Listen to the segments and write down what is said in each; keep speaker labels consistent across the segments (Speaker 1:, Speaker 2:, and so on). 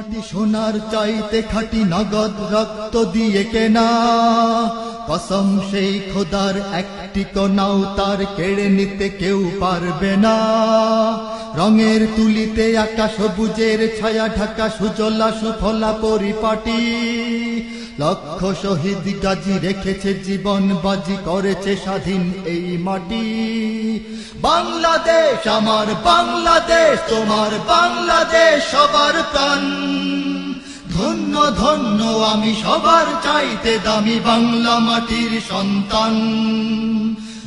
Speaker 1: মাটি সোনার চাইতে খাঁটি নগদ রক্ত দিয়ে কেনা, কসম সেই খোদার একটি কণাও তার কেড়ে নিতে কেউ পারবে না। রঙের তুলিতে আঁকা সবুজের ছায়া ঢাকা সুজলা সুফলা পরিপাটি, লক্ষ শহীদ গাজী রেখেছে জীবন বাজি, করেছে স্বাধীন এই মাটি। বাংলাদেশ আমার বাংলাদেশ, তোমার বাংলাদেশ সবার প্রাণ। ধন্য ধন্য আমি সবার চাইতে দামি বাংলা মাটির সন্তান।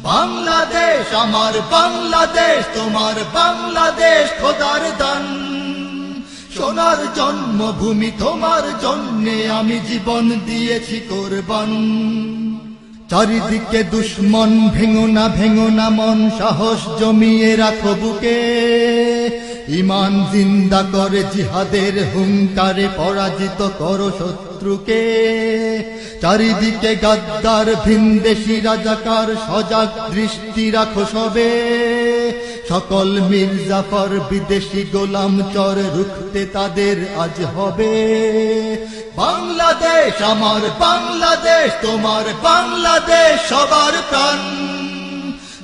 Speaker 1: বাংলাদেশ আমার বাংলাদেশ, তোমার বাংলাদেশ খোদার দান। সোনার জন্মভূমি তোমার জন্যে আমি জীবন দিয়েছি কোরবান। চারিদিকে দুশ্মন, ভেঙো না মন, সাহস জমিয়ে রাখো বুকে। ঈমান জিন্দা করে জিহাদের হুঙ্কারে পরাজিত করো শত্রুকে। চারিদিকে গাদ্দার ভিনদেশী রাজাকার, সজাগ দৃষ্টি রাখো সবে। সকল মির্জাফর বিদেশি গোলাম চর, রুখতে তাদের আজ হবে। বাংলাদেশ আমার বাংলাদেশ, তোমার বাংলাদেশ সবার প্রাণ।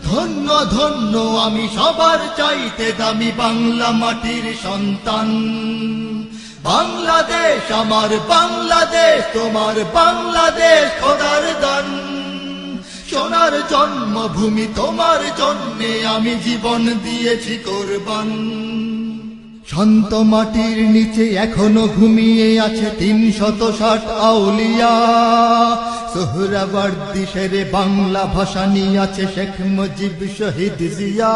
Speaker 1: ধন্য ধন্য আমি সবার চাইতে দামি বাংলা মাটির সন্তান। বাংলাদেশ আমার বাংলাদেশ, তোমার বাংলাদেশ খোদার দান। সোনার জন্মভূমি তোমার জন্যে আমি জীবন দিয়েছি কোরবান। শান্ত মাটির নিচে এখনো ঘুমিয়ে আছে ৩৬০ আউলিয়া। সোহরাওয়ার্দী শেরে বাংলা ভাষা নিয়ে আছে শেখ মুজিব, শহীদ জিয়া।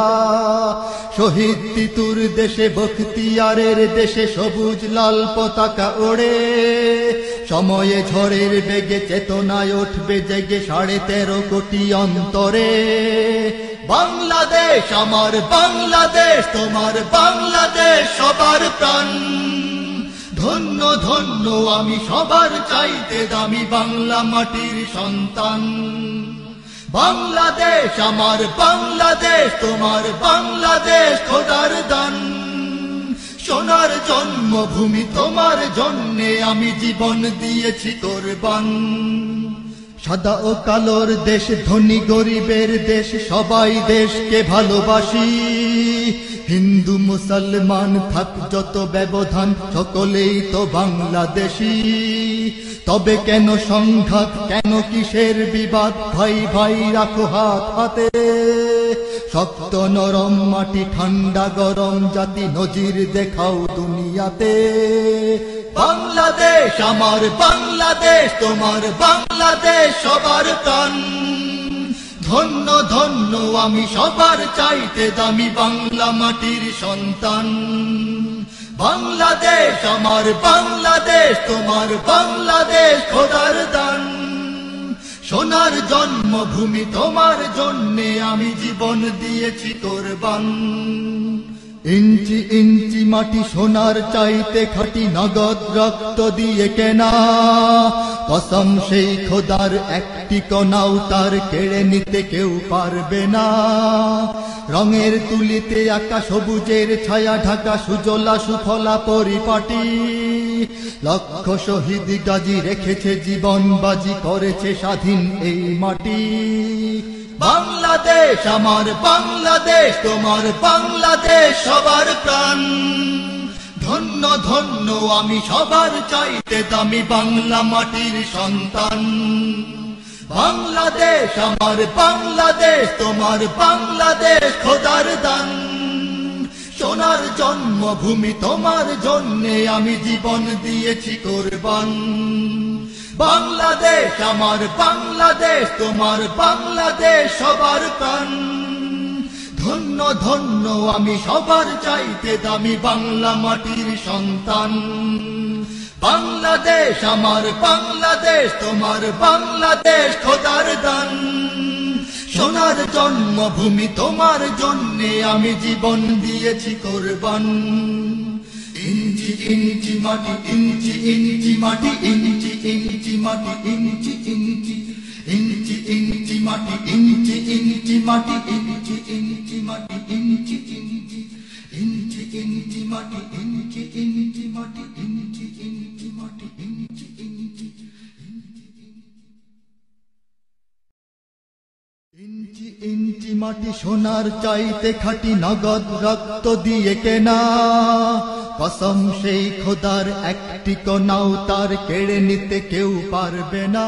Speaker 1: শহীদ তিতুর দেশে বখতিয়ারের দেশে সবুজ লাল পতাকা ওড়ে। সময়ে ঝড়ের বেগে চেতনায় উঠবে জেগে ১৩.৫ কোটি অন্তরে। বাংলাদেশ আমার বাংলাদেশ, তোমার বাংলাদেশ সবার প্রাণ। ধন্য ধন্য আমি সবার চাইতে দামি বাংলা মাটির সন্তান। বাংলাদেশ আমার বাংলাদেশ, তোমার বাংলাদেশ খোদার দান। সোনার জন্মভূমি তোমার জন্যে আমি জীবন দিয়েছি কোরবান। সাদা ও কালোর দেশ, ধনী গরিবের দেশ, সবাই দেশকে ভালোবাসি। হিন্দু মুসলমান থাক যত ব্যবধান, সকলেই তো বাংলাদেশী। তবে কেন সংঘাত, কেন কিসের বিবাদ, ভাই ভাই রাখো হাত হাতে। শক্ত নরম মাটি, ঠান্ডা গরম জাতি, নজির দেখাও দুনিয়াতে। বাংলাদেশ আমার বাংলাদেশ, তোমার বাংলাদেশ সবার প্রাণ। ধন্য ধন্য আমি সবার চাইতে দামি বাংলা মাটির সন্তান। বাংলাদেশ আমার বাংলাদেশ, তোমার বাংলাদেশ খোদার দান। সোনার জন্মভূমি তোমার জন্যে আমি জীবন দিয়েছি কোরবান। ইঞ্চি ইঞ্চি মাটি সোনার চাইতে খাঁটি নগদ রক্ত দিয়ে কেনা, কসম সেই খোদার একটি কণাও তার কেড়ে নিতে কেউ পারবে না। রঙের তুলিতে আঁকা সবুজের ছায়া ঢাকা সুজলা সুফলা পরিপাটি, লক্ষ শহীদ গাজী রেখেছে জীবন বাজি, করেছে স্বাধীন এই মাটি। বাংলাদেশ আমার বাংলাদেশ, তোমার বাংলাদেশ সবার প্রাণ। ধন্য ধন্য আমি সবার চাইতে দামি বাংলা মাটির সন্তান। বাংলাদেশ আমার বাংলাদেশ, তোমার বাংলাদেশ খোদার দান। সোনার জন্মভূমি তোমার জন্যে আমি জীবন দিয়েছি কোরবান। বাংলাদেশ আমার বাংলাদেশ, তোমার বাংলাদেশ সবার প্রাণ। ধন্য ধন্য আমি সবার চাইতে দামি বাংলা মাটির সন্তান। বাংলাদেশ আমার বাংলাদেশ, তোমার বাংলাদেশ খোদার দান। সোনার জন্মভূমি তোমার জন্যে আমি জীবন দিয়েছি কোরবান। ইঞ্চি ইঞ্চি মাটি, ইঞ্চি ইঞ্চি মাটি, ইঞ্চি ইঞ্চি মাটি, ইঞ্চি ইঞ্চি ইঞ্চি ইঞ্চি মাটি, ইঞ্চি ইঞ্চি মাটি, ইঞ্চি ইঞ্চি মাটি, ইঞ্চি ইঞ্চি ইঞ্চি ইঞ্চি মাটি, ইঞ্চি ইঞ্চি মাটি, ইঞ্চি ইঞ্চি ইঞ্চি মাটি সোনার চাইতে খাঁটি, নগদ রক্ত দিয়ে কেনা। কসম সেই খোদার একটি কণাও তার কেড়ে নিতে কেউ পারবে না।